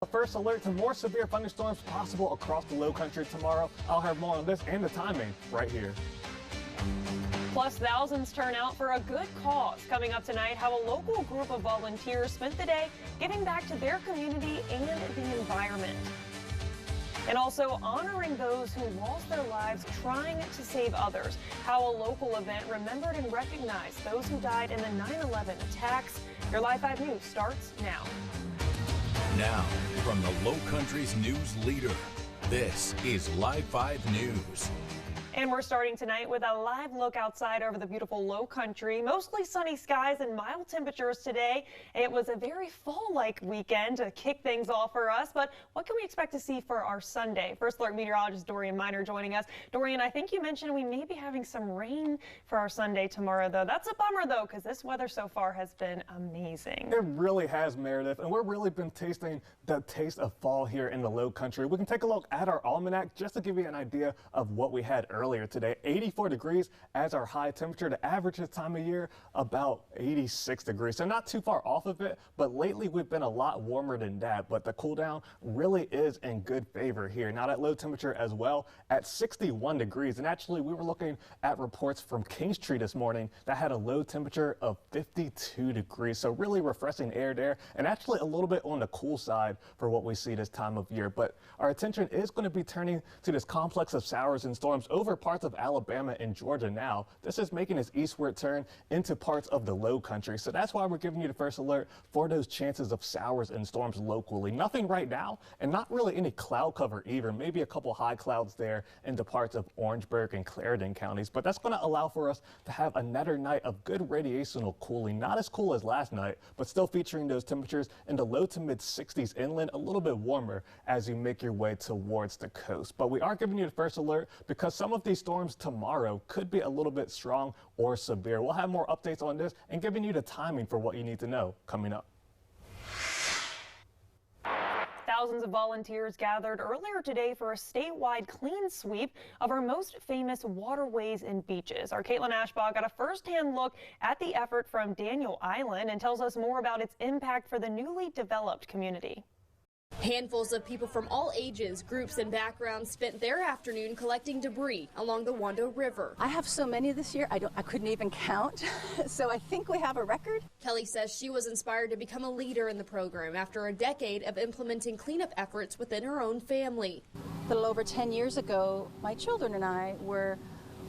The first alert to more severe thunderstorms possible across the low country tomorrow. I'll have more on this and the timing right here. Plus, thousands turn out for a good cause. Coming up tonight, how a local group of volunteers spent the day giving back to their community and the environment. And also honoring those who lost their lives trying to save others. How a local event remembered and recognized those who died in the 9/11 attacks. Your Live 5 News starts now. Now, from the Low Country's news leader, this is Live 5 News. And we're starting tonight with a live look outside over the beautiful Low Country. Mostly sunny skies and mild temperatures today. It was a very fall-like weekend to kick things off for us. But what can we expect to see for our Sunday? First Alert meteorologist Dorian Miner joining us. Dorian, I think you mentioned we may be having some rain for our Sunday tomorrow, though. That's a bummer, though, because this weather so far has been amazing. It really has, Meredith, and we've really been tasting the taste of fall here in the Low Country. We can take a look at our almanac just to give you an idea of what we had earlier today. 84 degrees as our high temperature. The average this time of year about 86 degrees. So not too far off of it, but lately we've been a lot warmer than that. But the cool down really is in good favor here. Now that low temperature as well at 61 degrees. And actually we were looking at reports from Kingstree this morning that had a low temperature of 52 degrees. So really refreshing air there, and actually a little bit on the cool side for what we see this time of year. But our attention is going to be turning to this complex of showers and storms over parts of Alabama and Georgia now. This is making its eastward turn into parts of the Low Country. So that's why we're giving you the first alert for those chances of showers and storms locally. Nothing right now, and not really any cloud cover either. Maybe a couple high clouds there into parts of Orangeburg and Clarendon counties. But that's going to allow for us to have another night of good radiational cooling. Not as cool as last night, but still featuring those temperatures in the low to mid 60s inland, a little bit warmer as you make your way towards the coast. But we are giving you the first alert because some of these storms tomorrow could be a little bit strong or severe. We'll have more updates on this and giving you the timing for what you need to know coming up. Thousands of volunteers gathered earlier today for a statewide clean sweep of our most famous waterways and beaches. Our Caitlin Ashbaugh got a first-hand look at the effort from Daniel Island and tells us more about its impact for the newly developed community. Handfuls of people from all ages, groups, and backgrounds spent their afternoon collecting debris along the Wando River. I have so many this year, I couldn't even count, so I think we have a record. Kelly says she was inspired to become a leader in the program after a decade of implementing cleanup efforts within her own family. A little over 10 years ago, my children and I were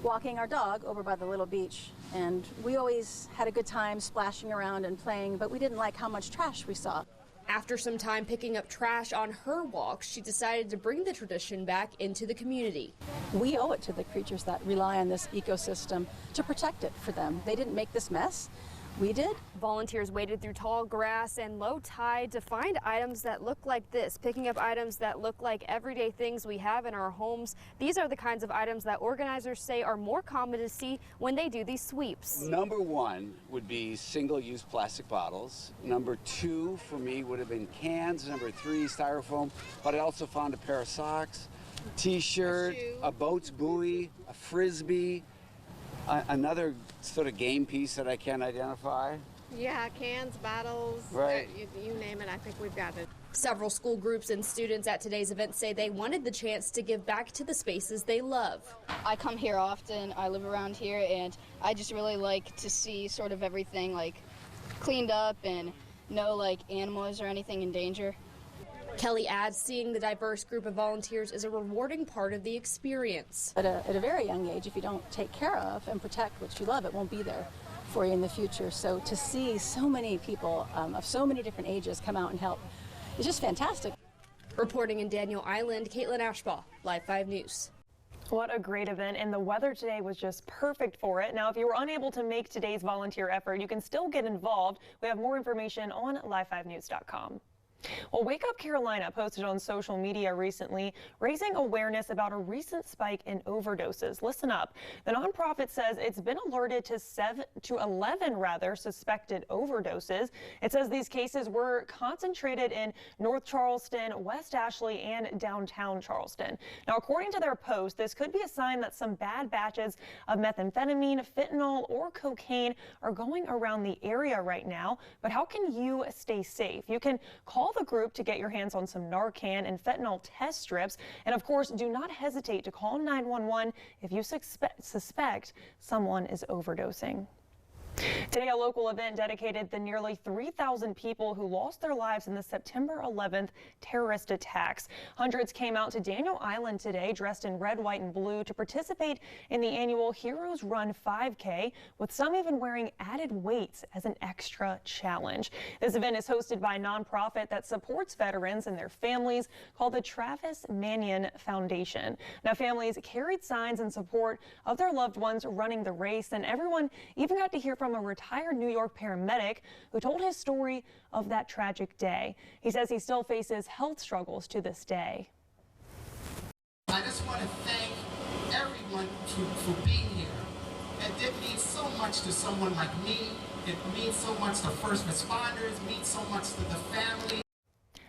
walking our dog over by the little beach, and we always had a good time splashing around and playing, but we didn't like how much trash we saw. After some time picking up trash on her walks, she decided to bring the tradition back into the community. We owe it to the creatures that rely on this ecosystem to protect it for them. They didn't make this mess. We did. Volunteers waded through tall grass and low tide to find items that look like this, picking up items that look like everyday things we have in our homes. These are the kinds of items that organizers say are more common to see when they do these sweeps. Number one would be single-use plastic bottles. Number two for me would have been cans. Number three, styrofoam. But I also found a pair of socks, t-shirt, a boat's buoy, a frisbee, another sort of game piece that I can't identify. Yeah, cans, bottles, right. You name it, I think we've got it. Several school groups and students at today's event say they wanted the chance to give back to the spaces they love. I come here often, I live around here, and I just really like to see sort of everything like cleaned up and no like animals or anything in danger. Kelly adds seeing the diverse group of volunteers is a rewarding part of the experience. At a very young age, if you don't take care of and protect what you love, it won't be there for you in the future. So to see so many people of so many different ages come out and help is just fantastic. Reporting in Daniel Island, Caitlin Ashbaugh, Live 5 News. What a great event, and the weather today was just perfect for it. Now, if you were unable to make today's volunteer effort, you can still get involved. We have more information on live5news.com. Well, Wake Up Carolina posted on social media recently, raising awareness about a recent spike in overdoses. Listen up. The nonprofit says it's been alerted to 11 suspected overdoses. It says these cases were concentrated in North Charleston, West Ashley, and downtown Charleston. Now, according to their post, this could be a sign that some bad batches of methamphetamine, fentanyl, or cocaine are going around the area right now. But how can you stay safe? You can call Call the group to get your hands on some Narcan and fentanyl test strips. And of course, do not hesitate to call 911 if you suspect someone is overdosing. Today, a local event dedicated the nearly 3,000 people who lost their lives in the September 11th terrorist attacks. Hundreds came out to Daniel Island today dressed in red, white, and blue to participate in the annual Heroes Run 5K, with some even wearing added weights as an extra challenge. This event is hosted by a nonprofit that supports veterans and their families called the Travis Manion Foundation. Now, families carried signs in support of their loved ones running the race, and everyone even got to hear from a retired New York paramedic who told his story of that tragic day. He says he still faces health struggles to this day. I just want to thank everyone for being here. It means so much to someone like me. It means so much to first responders, it means so much to the family.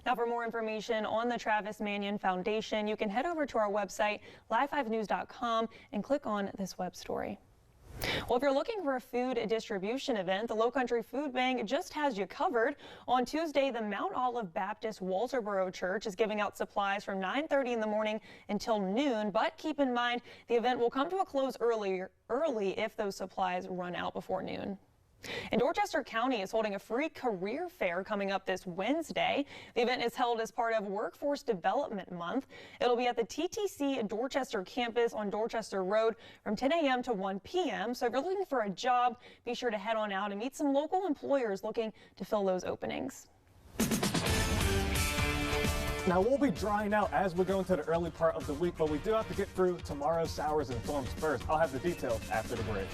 Now, for more information on the Travis Manion Foundation, you can head over to our website, live5news.com, and click on this web story. Well, if you're looking for a food distribution event, the Lowcountry Food Bank just has you covered. On Tuesday, the Mount Olive Baptist Walterboro Church is giving out supplies from 9:30 in the morning until noon. But keep in mind, the event will come to a close early if those supplies run out before noon. And Dorchester County is holding a free career fair coming up this Wednesday. The event is held as part of Workforce Development Month. It'll be at the TTC Dorchester campus on Dorchester Road from 10 a.m. to 1 p.m. So if you're looking for a job, be sure to head on out and meet some local employers looking to fill those openings. Now, we'll be drying out as we go into the early part of the week, but we do have to get through tomorrow's showers and storms first. I'll have the details after the break.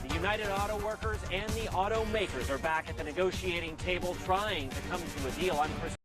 The United Auto Workers and the automakers are back at the negotiating table trying to come to a deal. I'm Chris.